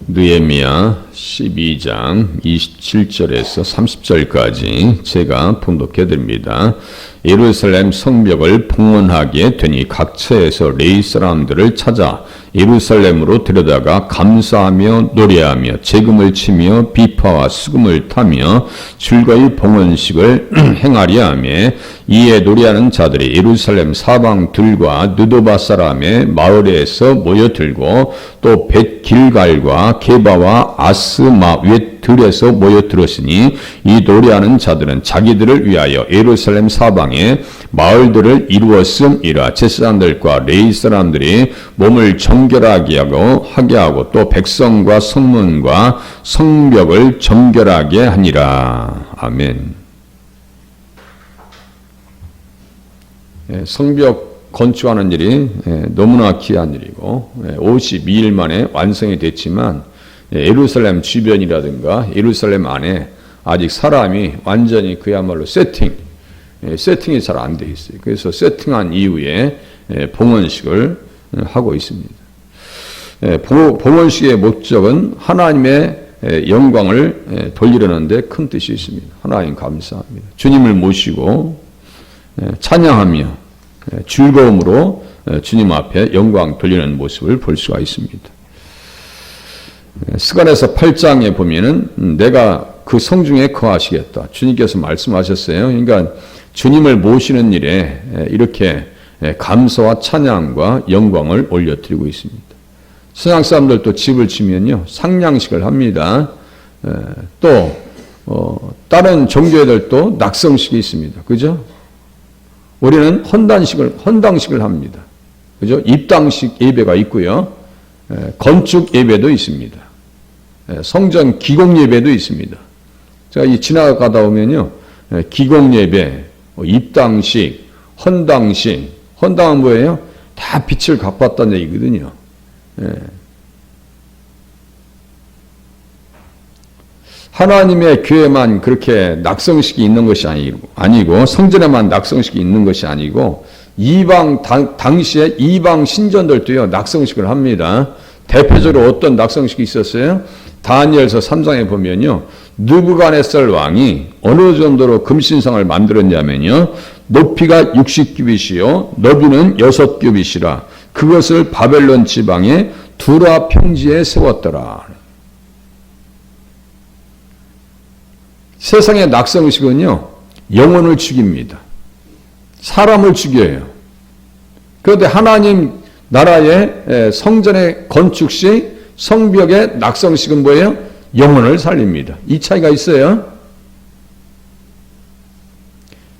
느헤미야 12장 27절에서 30절까지 제가 봉독해 드립니다. 예루살렘 성벽을 봉헌하게 되니 각처에서 레위 사람들을 찾아 예루살렘으로 데려다가 감사하며 노래하며 재금을 치며 비파와 수금을 타며 즐거이 봉헌식을 행하려 하며 이에 노래하는 자들이 예루살렘 사방들과 느도바 사람의 마을에서 모여들고 또 벳길갈과 게바와 아스마 웻들에서 모여들었으니 이 노래하는 자들은 자기들을 위하여 예루살렘 사방에 마을들을 이루었음이라. 제사장들과 레위 사람들이 몸을 정결하게 하고 또 백성과 성문과 성벽을 정결하게 하니라. 아멘. 성벽 건축하는 일이 너무나 귀한 일이고 52일 만에 완성이 됐지만 예루살렘 주변이라든가 예루살렘 안에 아직 사람이 완전히 그야말로 세팅이 잘 안 돼 있어요. 그래서 세팅한 이후에 봉헌식을 하고 있습니다. 봉헌식의 목적은 하나님의 영광을 돌리려는 데 큰 뜻이 있습니다. 하나님 감사합니다. 주님을 모시고 찬양하며 즐거움으로 주님 앞에 영광 돌리는 모습을 볼 수가 있습니다. 스가랴서 8장에 보면은 내가 그 성중에 거하시겠다. 주님께서 말씀하셨어요. 그러니까 주님을 모시는 일에 이렇게 감사와 찬양과 영광을 올려드리고 있습니다. 서양 사람들도 집을 지면요 상냥식을 합니다. 또 다른 종교들도 낙성식이 있습니다. 그죠? 우리는 헌당식을 합니다. 그죠? 입당식 예배가 있고요. 건축 예배도 있습니다. 성전 기공 예배도 있습니다. 제가 지나가다 보면요. 기공 예배, 입당식, 헌당식. 헌당은 뭐예요? 다 빛을 갚았다는 얘기거든요. 하나님의 교회만 그렇게 낙성식이 있는 것이 아니고 성전에만 낙성식이 있는 것이 아니고 당시에 이방 신전들도요 낙성식을 합니다. 대표적으로 어떤 낙성식이 있었어요? 다니엘서 3장에 보면요 느부갓네살 왕이 어느 정도로 금신상을 만들었냐면요 높이가 60규빗이요 너비는 6규빗이라 그것을 바벨론 지방의 두라 평지에 세웠더라. 세상의 낙성식은요 영혼을 죽입니다. 사람을 죽여요. 그런데 하나님 나라의 성전의 건축식 성벽의 낙성식은 뭐예요? 영혼을 살립니다. 이 차이가 있어요.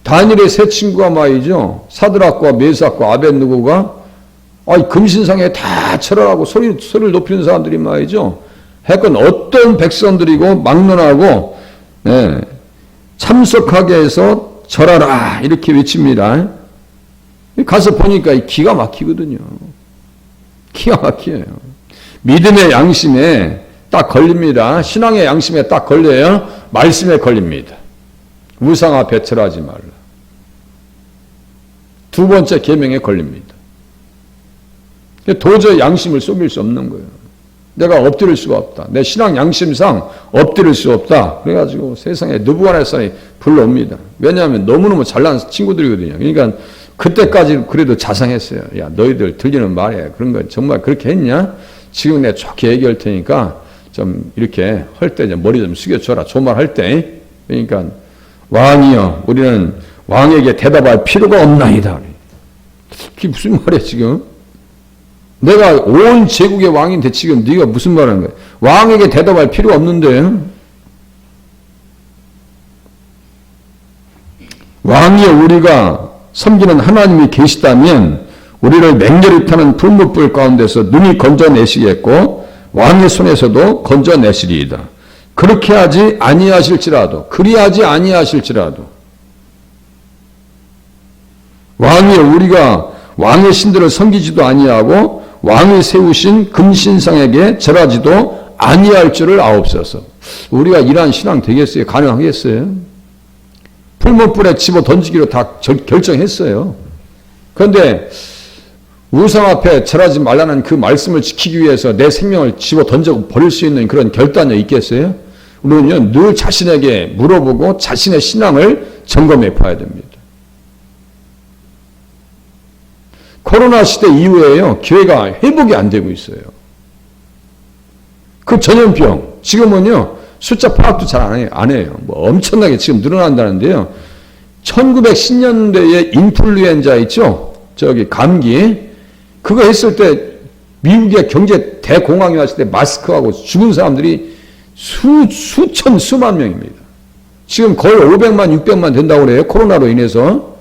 다니엘의 세 친구가 말이죠. 사드락과 메삭과 아벳느고가 금신상에 다 절하라고 소리를 높이는 사람들이 말이죠. 하여간 어떤 백성들이고 막론하고 참석하게 해서 절하라 이렇게 외칩니다. 가서 보니까 기가 막히거든요. 기가 막혀요. 믿음의 양심에 딱 걸립니다. 신앙의 양심에 딱 걸려요. 말씀에 걸립니다. 우상 앞에 절하지 말라. 두 번째 계명에 걸립니다. 도저히 양심을 속일 수 없는 거예요. 내가 엎드릴 수가 없다. 내 신앙 양심상 엎드릴 수 없다. 그래가지고 세상에 느부갓네살이 불러옵니다. 왜냐하면 너무너무 잘난 친구들이거든요. 그러니까 그때까지 그래도 자상했어요. 야 너희들 들리는 말이야. 그런 거 정말 그렇게 했냐? 지금 내가 좋게 얘기할 테니까 좀 이렇게 할 때 머리 좀 숙여줘라. 조말할 때. 그러니까 왕이여 우리는 왕에게 대답할 필요가 없나이다. 그게 무슨 말이야 지금? 내가 온 제국의 왕인데 지금 네가 무슨 말하는 거야? 왕에게 대답할 필요가 없는데. 왕이여 우리가 섬기는 하나님이 계시다면 우리를 맹렬히 타는 불못불 가운데서 눈이 건져내시겠고 왕의 손에서도 건져내시리이다. 그렇게 하지 아니하실지라도 그리하지 아니하실지라도 왕이여 우리가 왕의 신들을 섬기지도 아니하고 왕이 세우신 금신상에게 절하지도 아니할 줄을 아옵소서. 우리가 이러한 신앙 되겠어요? 가능하겠어요? 풀무불에 집어 던지기로 다 결정했어요. 그런데 우상 앞에 절하지 말라는 그 말씀을 지키기 위해서 내 생명을 집어 던져 버릴 수 있는 그런 결단이 있겠어요? 우리는요, 늘 자신에게 물어보고 자신의 신앙을 점검해 봐야 됩니다. 코로나 시대 이후에요, 교회가 회복이 안 되고 있어요. 그 전염병, 지금은요, 숫자 파악도 잘 안 해요. 뭐 엄청나게 지금 늘어난다는데요. 1910년대에 인플루엔자 있죠? 저기 감기. 그거 했을 때 미국의 경제 대공황이 왔을 때 마스크하고 죽은 사람들이 수천, 수만 명입니다. 지금 거의 500만, 600만 된다고 그래요. 코로나로 인해서.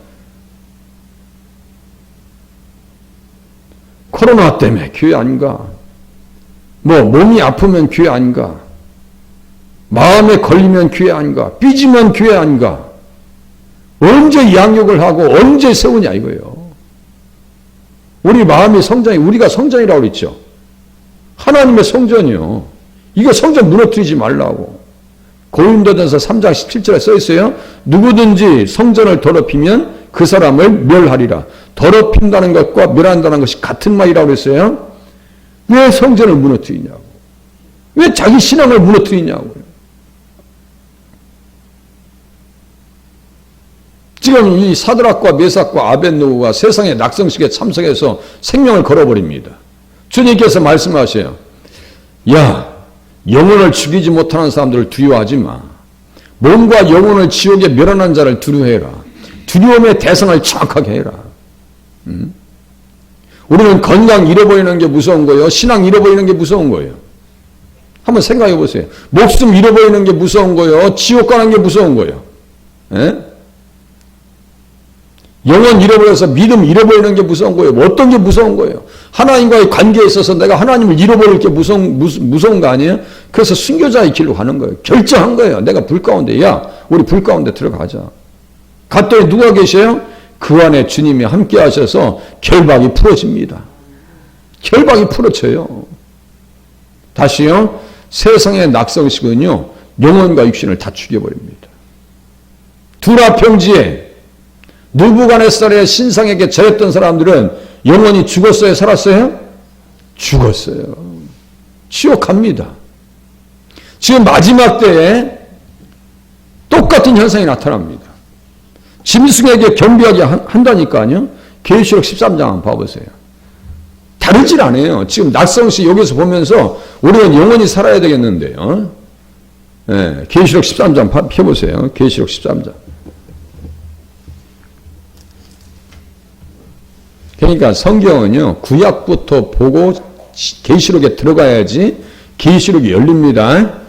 코로나 때문에 교회 아닌가? 뭐 몸이 아프면 교회 아닌가? 마음에 걸리면 교회 아닌가? 삐지면 교회 아닌가? 언제 양육을 하고 언제 세우냐 이거예요. 우리 마음이 성전이, 우리가 성전이라고 그랬죠. 하나님의 성전이요. 이거 성전 무너뜨리지 말라고. 고린도전서 3장 17절에 써 있어요. 누구든지 성전을 더럽히면 그 사람을 멸하리라. 더럽힌다는 것과 멸한다는 것이 같은 말이라고 그랬어요. 왜 성전을 무너뜨리냐고. 왜 자기 신앙을 무너뜨리냐고요. 지금 이 사드락과 메삭과 아벳느고가 세상의 낙성식에 참석해서 생명을 걸어버립니다. 주님께서 말씀하세요. 야, 영혼을 죽이지 못하는 사람들을 두려워하지 마. 몸과 영혼을 지옥에 멸하는 자를 두려워해라. 두려움의 대상을 정확하게 해라. 우리는 건강 잃어버리는 게 무서운 거예요. 신앙 잃어버리는 게 무서운 거예요. 한번 생각해 보세요. 목숨 잃어버리는 게 무서운 거예요. 지옥 가는 게 무서운 거예요. 예? 영혼 잃어버려서 믿음 잃어버리는 게 무서운 거예요. 어떤 게 무서운 거예요? 하나님과의 관계에 있어서 내가 하나님을 잃어버릴 게 무서운 거 아니에요? 그래서 순교자의 길로 가는 거예요. 결정한 거예요. 내가 불 가운데, 야, 우리 불 가운데 들어가자. 갔더니 누가 계셔요? 그 안에 주님이 함께 하셔서 결박이 풀어집니다. 결박이 풀어져요. 다시요. 세상의 낙성식은요, 영혼과 육신을 다 죽여버립니다. 두라평지에 느부갓네살의 신상에게 절했던 사람들은 영원히 죽었어요? 살았어요? 죽었어요. 지옥 갑니다. 지금 마지막 때에 똑같은 현상이 나타납니다. 짐승에게 경배하게 한다니까요. 계시록 13장 한번 봐보세요. 다르질 않아요. 지금 낙성식 여기서 보면서 우리는 영원히 살아야 되겠는데요. 네, 계시록 13장 펴보세요. 계시록 13장. 그러니까 성경은요, 구약부터 보고 계시록에 들어가야지 계시록이 열립니다.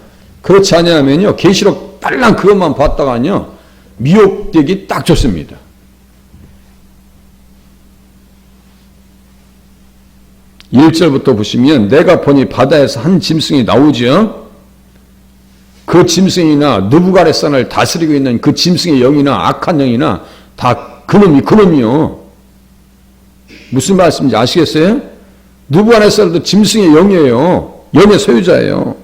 그렇지 않으면요, 계시록 딸랑 그것만 봤다가요, 미혹되기 딱 좋습니다. (1절부터) 보시면 내가 보니 바다에서 한 짐승이 나오죠. 그 짐승이나 느부갓네살을 다스리고 있는 그 짐승의 영이나 악한 영이나 다 그놈이요. 무슨 말씀인지 아시겠어요? 느부갓네살도 짐승의 영이에요. 영의 소유자예요.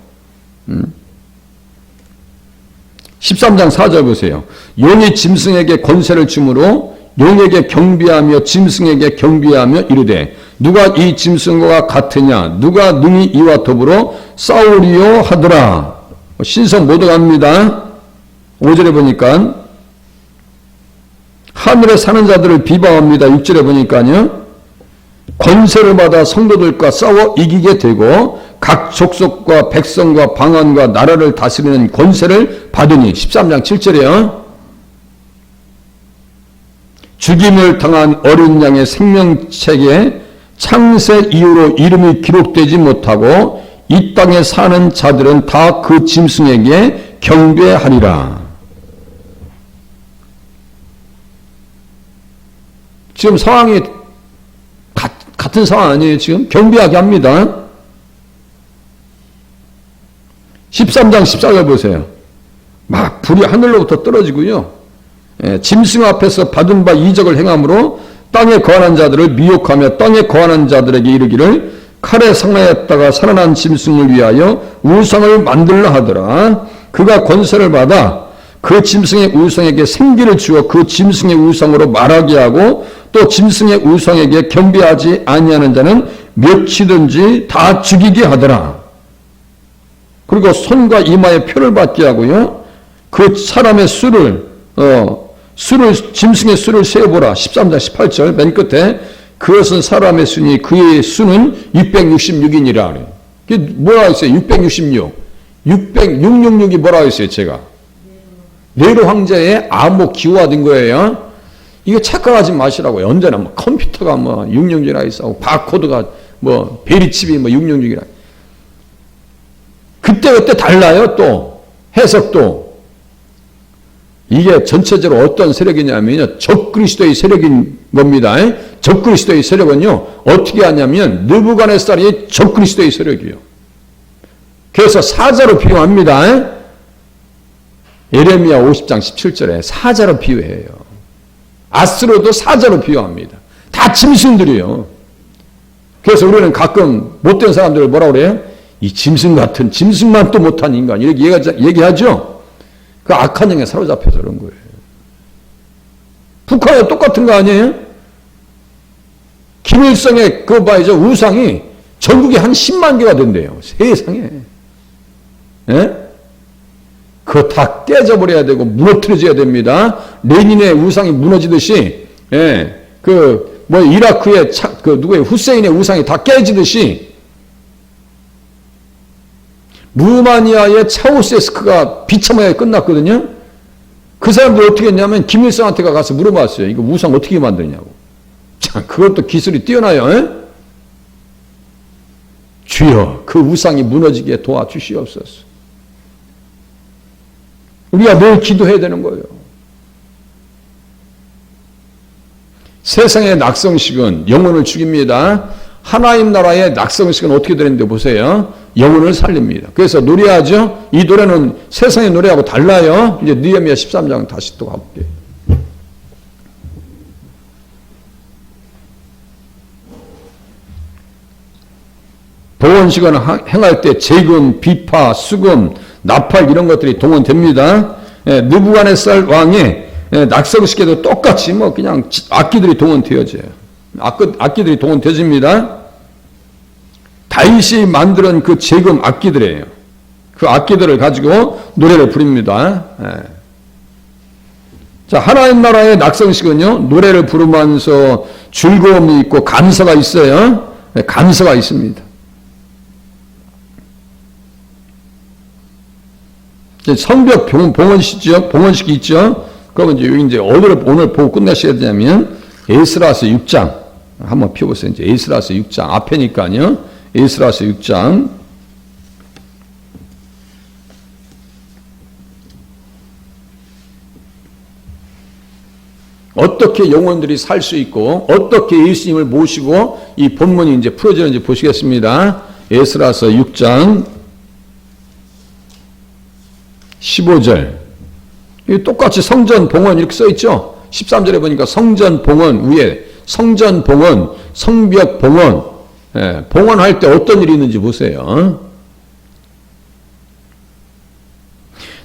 13장 4절 보세요. 용이 짐승에게 권세를 주므로 용에게 경배하며 짐승에게 경배하며 이르되 누가 이 짐승과 같으냐 누가 능히 이와 더불어 싸우리요 하더라. 신성 못 얻어갑니다. 5절에 보니까 하늘에 사는 자들을 비방합니다. 6절에 보니까요. 권세를 받아 성도들과 싸워 이기게 되고 각 족속과 백성과 방언과 나라를 다스리는 권세를 받으니 13장 7절에요. 죽임을 당한 어린 양의 생명책에 창세 이후로 이름이 기록되지 못하고 이 땅에 사는 자들은 다 그 짐승에게 경배하리라. 지금 상황이 같은 상황 아니에요? 지금 경배하게 합니다. 13장 14절 보세요. 막 불이 하늘로부터 떨어지고요. 짐승 앞에서 받은 바 이적을 행함으로 땅에 거하는 자들을 미혹하며 땅에 거하는 자들에게 이르기를 칼에 상하였다가 살아난 짐승을 위하여 우상을 만들라 하더라. 그가 권세를 받아 그 짐승의 우상에게 생기를 주어 그 짐승의 우상으로 말하게 하고 또 짐승의 우상에게 경배하지 아니하는 자는 몇이든지 다 죽이게 하더라. 그리고 손과 이마에 표를 받게 하고요. 그 사람의 짐승의 수를 세어보라. 13장 18절 맨 끝에 그것은 사람의 수니 그의 수는 666이니라. 그게 뭐라 했어요? 666. 666이 뭐라 했어요? 제가. 네로 황제의 암호 기호화된 거예요. 이거 착각하지 마시라고요. 언제나 뭐 컴퓨터가 뭐 666이라 있어. 바코드가 뭐 베리칩이 뭐 666이라. 그때 달라요. 또 해석도. 이게 전체적으로 어떤 세력이냐면요. 적그리스도의 세력인 겁니다. 적그리스도의 세력은요. 어떻게 하냐면 느부갓네살이 적그리스도의 세력이요. 그래서 사자로 비유합니다. 예레미야 50장 17절에 사자로 비유해요. 아스로도 사자로 비유합니다. 다 짐승들이에요. 그래서 우리는 가끔 못된 사람들을 뭐라고 그래요? 이 짐승 같은, 짐승만 또 못한 인간 이렇게 얘기하죠. 그 악한 영에 사로잡혀서 그런 거예요. 북한에 똑같은 거 아니에요? 김일성의 그 봐야죠. 우상이 전국에 한 10만 개가 된대요. 세상에. 예? 그거 다 깨져버려야 되고 무너뜨려져야 됩니다. 레닌의 우상이 무너지듯이, 예, 이라크의 누구의 후세인의 우상이 다 깨지듯이 루마니아의 차우세스크가 비참하게 끝났거든요. 그 사람들 어떻게 했냐면 김일성한테 가서 물어봤어요. 이거 우상 어떻게 만드냐고. 자, 그것도 기술이 뛰어나요. 에? 주여, 그 우상이 무너지게 도와주시옵소서. 우리가 늘 기도해야 되는 거예요. 세상의 낙성식은 영혼을 죽입니다. 하나님 나라의 낙성식은 어떻게 되는데 보세요. 영혼을 살립니다. 그래서 노래하죠. 이 노래는 세상의 노래하고 달라요. 이제 느헤미야 13장 다시 또 가볼게요. 봉헌식은 행할 때 재금, 비파, 수금, 나팔 이런 것들이 동원됩니다. 예, 느부갓네살 왕의 낙성식에도 똑같이 뭐 그냥 악기들이 동원되어져요. 악기들이 동원되어집니다. 다윗이 만드는 그 재금 악기들이에요. 그 악기들을 가지고 노래를 부릅니다. 예. 자, 하나님 나라의 낙성식은요, 노래를 부르면서 즐거움이 있고 감사가 있어요. 예, 감사가 있습니다. 성벽 봉헌식이 있죠. 그러면 이제 오늘 보고 끝내셔야 되냐면 에스라서 6장 한번 펴보세요. 이제 에스라서 6장 앞에니까요. 에스라서 6장 어떻게 영혼들이 살 수 있고 어떻게 예수님을 모시고 이 본문이 이제 풀어지는지 보시겠습니다. 에스라서 6장 15절. 똑같이 성전 봉헌 이렇게 써 있죠. 13절에 보니까 성전 봉헌 위에 성전 봉헌, 성벽 봉헌. 예, 봉헌할 때 어떤 일이 있는지 보세요.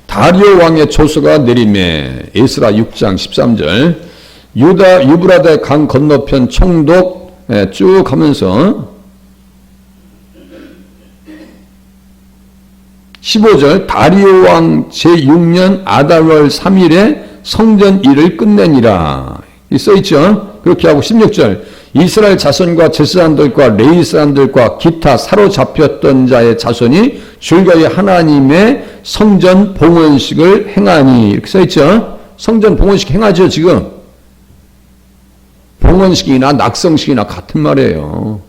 다리오 왕의 조서가 내림에 에스라 6장 13절. 유다 유브라데 강 건너편 총독 쭉 가면서 15절 다리오 왕 제6년 아달월 3일에 성전 일을 끝내니라. 써있죠. 그렇게 하고 16절 이스라엘 자손과 제사장들과 레위 사람들과 기타 사로잡혔던 자의 자손이 줄거이 하나님의 성전 봉헌식을 행하니 이렇게 써있죠. 성전 봉헌식 행하죠. 지금 봉헌식이나 낙성식이나 같은 말이에요.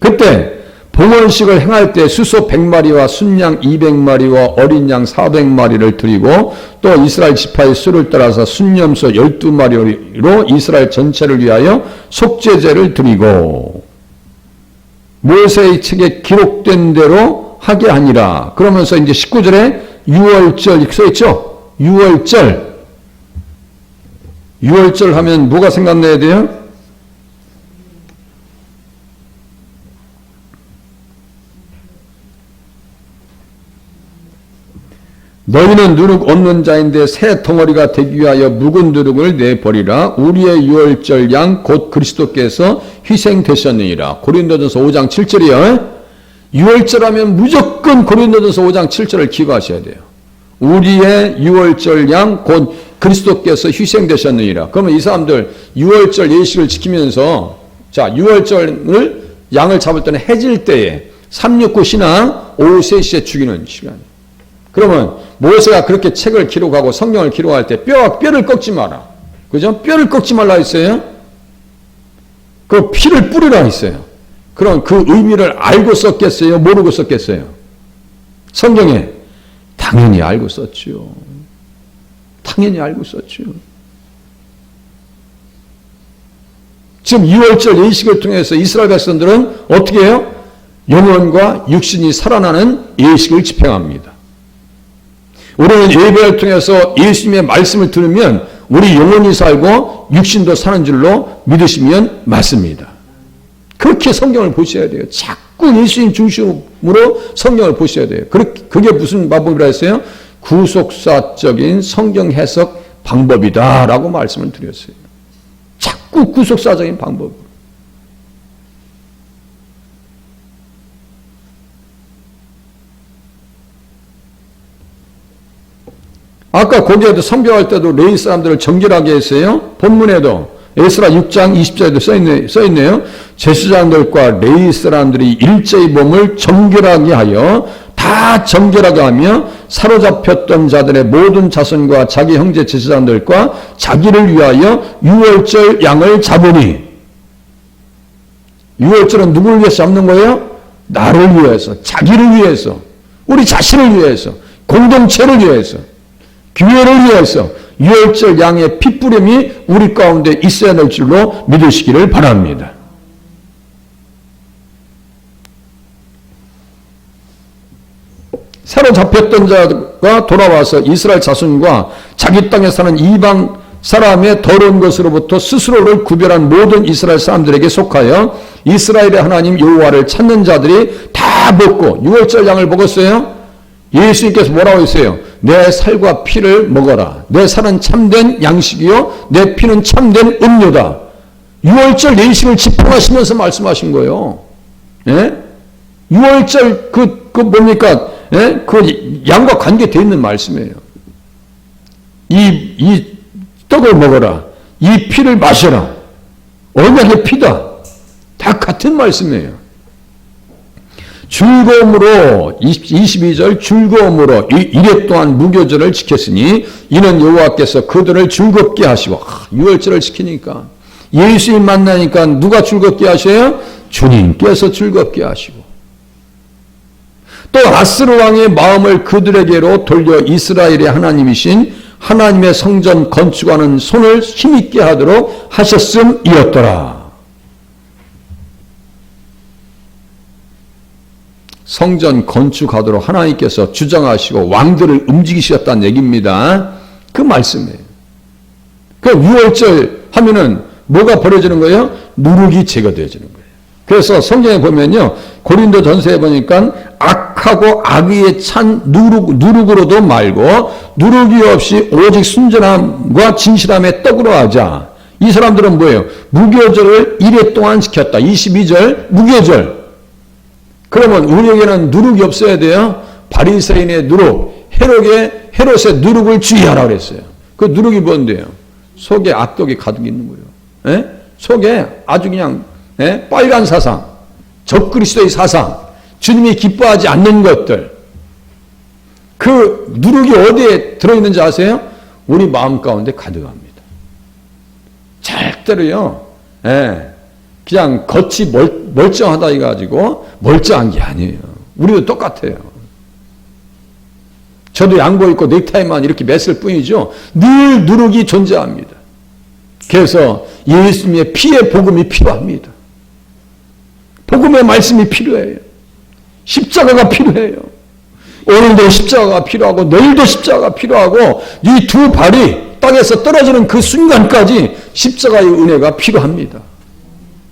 그때 봉헌식을 행할 때 수소 100마리와 순양 200마리와 어린 양 400마리를 드리고 또 이스라엘 지파의 수를 따라서 순염소 12마리로 이스라엘 전체를 위하여 속죄제를 드리고 모세의 책에 기록된 대로 하게 하니라. 그러면서 이제 19절에 6월절 이렇게 써있죠. 6월절 하면 뭐가 생각나야 돼요? 너희는 누룩 없는 자인데 새 덩어리가 되기 위하여 묵은 누룩을 내버리라. 우리의 유월절 양 곧 그리스도께서 희생되셨느니라. 고린도전서 5장 7절이요. 유월절 하면 무조건 고린도전서 5장 7절을 기억하셔야 돼요. 우리의 유월절 양 곧 그리스도께서 희생되셨느니라. 그러면 이 사람들 유월절 예식을 지키면서 자 유월절을 양을 잡을 때는 해질 때에 369 신앙 오후 3시에 죽이는 시간이에요. 그러면 모세가 그렇게 책을 기록하고 성경을 기록할 때 뼈를 꺾지 마라. 그죠? 뼈를 꺾지 말라 했어요. 그 피를 뿌리라 했어요. 그럼 그 의미를 알고 썼겠어요? 모르고 썼겠어요? 성경에 당연히 알고 썼죠. 당연히 알고 썼죠. 지금 2월절 예식을 통해서 이스라엘 백성들은 어떻게 해요? 영혼과 육신이 살아나는 예식을 집행합니다. 우리는 예배를 통해서 예수님의 말씀을 들으면 우리 영혼이 살고 육신도 사는 줄로 믿으시면 맞습니다. 그렇게 성경을 보셔야 돼요. 자꾸 예수님 중심으로 성경을 보셔야 돼요. 그게 무슨 방법이라 했어요? 구속사적인 성경 해석 방법이다라고 말씀을 드렸어요. 자꾸 구속사적인 방법. 아까 거기에도 성경할 때도 레위 사람들을 정결하게 했어요. 본문에도 에스라 6장 20절에도 써있네요. 제사장들과 레위 사람들이 일제히 몸을 정결하게 하여 다 정결하게 하며 사로잡혔던 자들의 모든 자손과 자기 형제 제사장들과 자기를 위하여 유월절 양을 잡으니. 유월절은 누구를 위해서 잡는 거예요? 나를 위해서, 자기를 위해서, 우리 자신을 위해서, 공동체를 위해서, 교회를 위해서 유월절 양의 핏부림이 우리 가운데 있어야 될 줄로 믿으시기를 바랍니다. 사로잡혔던 자가 돌아와서 이스라엘 자손과 자기 땅에 사는 이방 사람의 더러운 것으로부터 스스로를 구별한 모든 이스라엘 사람들에게 속하여 이스라엘의 하나님 여호와를 찾는 자들이 다 먹고 유월절 양을 먹었어요. 예수님께서 뭐라고 했어요? 내 살과 피를 먹어라. 내 살은 참된 양식이요 내 피는 참된 음료다. 유월절 예식을 집행하시면서 말씀하신 거예요. 예? 유월절 뭡니까? 예? 그 양과 관계되어 있는 말씀이에요. 이 떡을 먹어라. 이 피를 마셔라. 언약의 피다. 다 같은 말씀이에요. 즐거움으로 22절 즐거움으로 이래 또한 무교절을 지켰으니 이는 여호와께서 그들을 즐겁게 하시고 유월절을 지키니까 예수님 만나니까 누가 즐겁게 하셔요? 주님께서 즐겁게 하시고 또 아스르 왕의 마음을 그들에게로 돌려 이스라엘의 하나님이신 하나님의 성전 건축하는 손을 힘있게 하도록 하셨음이었더라. 성전 건축하도록 하나님께서 주장하시고 왕들을 움직이셨다는 얘기입니다. 그 말씀이에요. 그 유월절 하면은 뭐가 벌어지는 거예요? 누룩이 제거되어지는 거예요. 그래서 성경에 보면요. 고린도 전서에 보니까 악하고 악의에 찬 누룩으로도 말고 누룩이 없이 오직 순전함과 진실함의 떡으로 하자. 이 사람들은 뭐예요? 무교절을 1회 동안 지켰다. 22절 무교절. 그러면 우리에게는 누룩이 없어야 돼요. 바리새인의 누룩, 헤롯의 누룩을 주의하라 그랬어요. 그 누룩이 뭔데요? 속에 악독이 가득 있는 거예요. 에? 속에 아주 그냥 빨간 사상, 적그리스도의 사상, 주님이 기뻐하지 않는 것들. 그 누룩이 어디에 들어있는지 아세요? 우리 마음 가운데 가득합니다. 절대로요. 그냥 겉이 멀쩡하다 해가지고 멀쩡한 게 아니에요. 우리도 똑같아요. 저도 양복 입고 넥타이만 이렇게 맸을 뿐이죠. 늘 누룩이 존재합니다. 그래서 예수님의 피의 복음이 필요합니다. 복음의 말씀이 필요해요. 십자가가 필요해요. 오늘도 십자가가 필요하고 내일도 십자가가 필요하고 이 두 발이 땅에서 떨어지는 그 순간까지 십자가의 은혜가 필요합니다.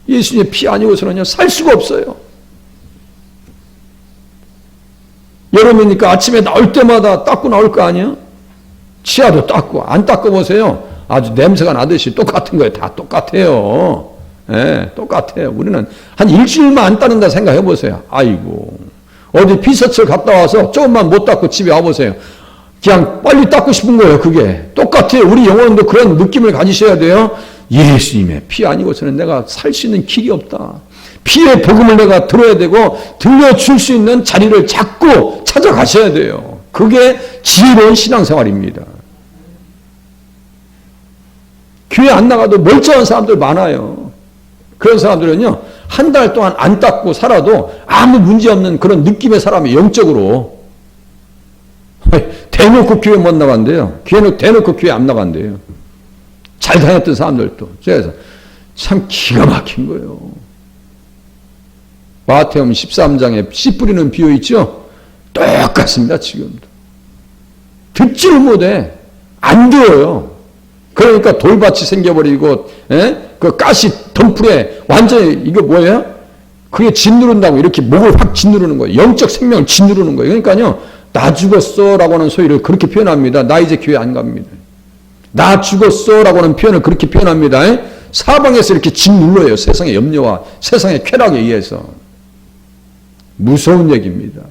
예수님의 피 아니고서는요 살 수가 없어요. 여름이니까 아침에 나올 때마다 닦고 나올 거 아니에요? 치아도 닦고, 안 닦아보세요. 아주 냄새가 나듯이 똑같은 거예요. 다 똑같아요. 예, 똑같아요. 우리는 한 일주일만 안 닦는다 생각해보세요. 아이고. 어디 피서철 갔다 와서 조금만 못 닦고 집에 와보세요. 그냥 빨리 닦고 싶은 거예요. 그게. 똑같아요. 우리 영혼도 그런 느낌을 가지셔야 돼요. 예수님의 피 아니고서는 내가 살 수 있는 길이 없다. 피의 복음을 내가 들어야 되고 들려줄 수 있는 자리를 자꾸 찾아가셔야 돼요. 그게 지혜로운 신앙생활입니다. 교회 안 나가도 멀쩡한 사람들 많아요. 그런 사람들은요, 한 달 동안 안 닦고 살아도 아무 문제 없는 그런 느낌의 사람이 영적으로. 대놓고 교회 못 나간대요. 대놓고 교회 안 나간대요. 잘 다녔던 사람들도. 그래서 참 기가 막힌 거예요. 마태복음 13장에 씨 뿌리는 비유 있죠? 똑같습니다, 지금도. 듣지를 못해. 안 들어요. 그러니까 돌밭이 생겨버리고, 그 가시 덤불에 완전히, 이거 뭐예요? 그게 짓누른다고 이렇게 목을 확 짓누르는 거예요. 영적 생명을 짓누르는 거예요. 그러니까요, 나 죽었어 라고 하는 소리를 그렇게 표현합니다. 나 이제 교회 안 갑니다. 나 죽었어 라고 하는 표현을 그렇게 표현합니다. 사방에서 이렇게 짓눌러요. 세상의 염려와 세상의 쾌락에 의해서. 무서운 얘기입니다.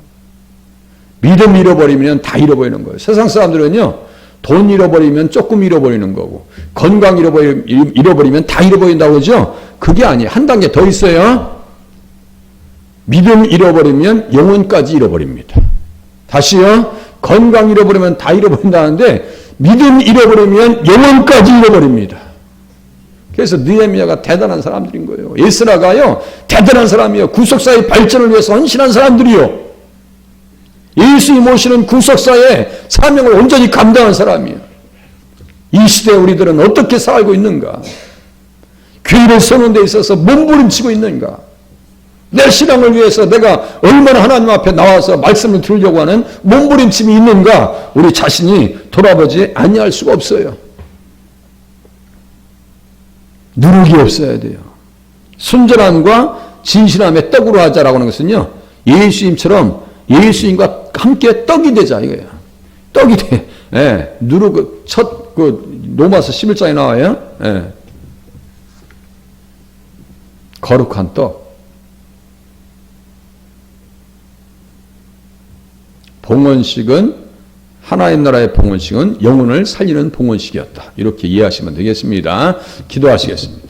믿음 잃어버리면 다 잃어버리는 거예요. 세상 사람들은요, 돈 잃어버리면 조금 잃어버리는 거고, 건강 잃어버리면 다 잃어버린다고 그러죠? 그게 아니에요. 한 단계 더 있어요. 믿음 잃어버리면 영혼까지 잃어버립니다. 다시요. 건강 잃어버리면 다 잃어버린다는데, 믿음 잃어버리면 영혼까지 잃어버립니다. 그래서 느헤미야가 대단한 사람들인 거예요. 에스라가요, 대단한 사람이요. 구속사의 발전을 위해서 헌신한 사람들이요. 예수님 모시는 구속사의 사명을 온전히 감당한 사람이에요. 이 시대에 우리들은 어떻게 살고 있는가? 교회를 세우는 데 있어서 몸부림치고 있는가? 내 신앙을 위해서 내가 얼마나 하나님 앞에 나와서 말씀을 들으려고 하는 몸부림침이 있는가? 우리 자신이 돌아보지 아니할 수가 없어요. 누룩이 없어야 돼요. 순전함과 진실함에 떡으로 하자라고 하는 것은요, 예수님과 함께 떡이 되자 이거예요. 떡이 돼. 예, 누룩 로마서 11장에 나와요. 예. 거룩한 떡. 봉헌식은, 하나님 나라의 봉헌식은 영혼을 살리는 봉헌식이었다. 이렇게 이해하시면 되겠습니다. 기도하시겠습니다.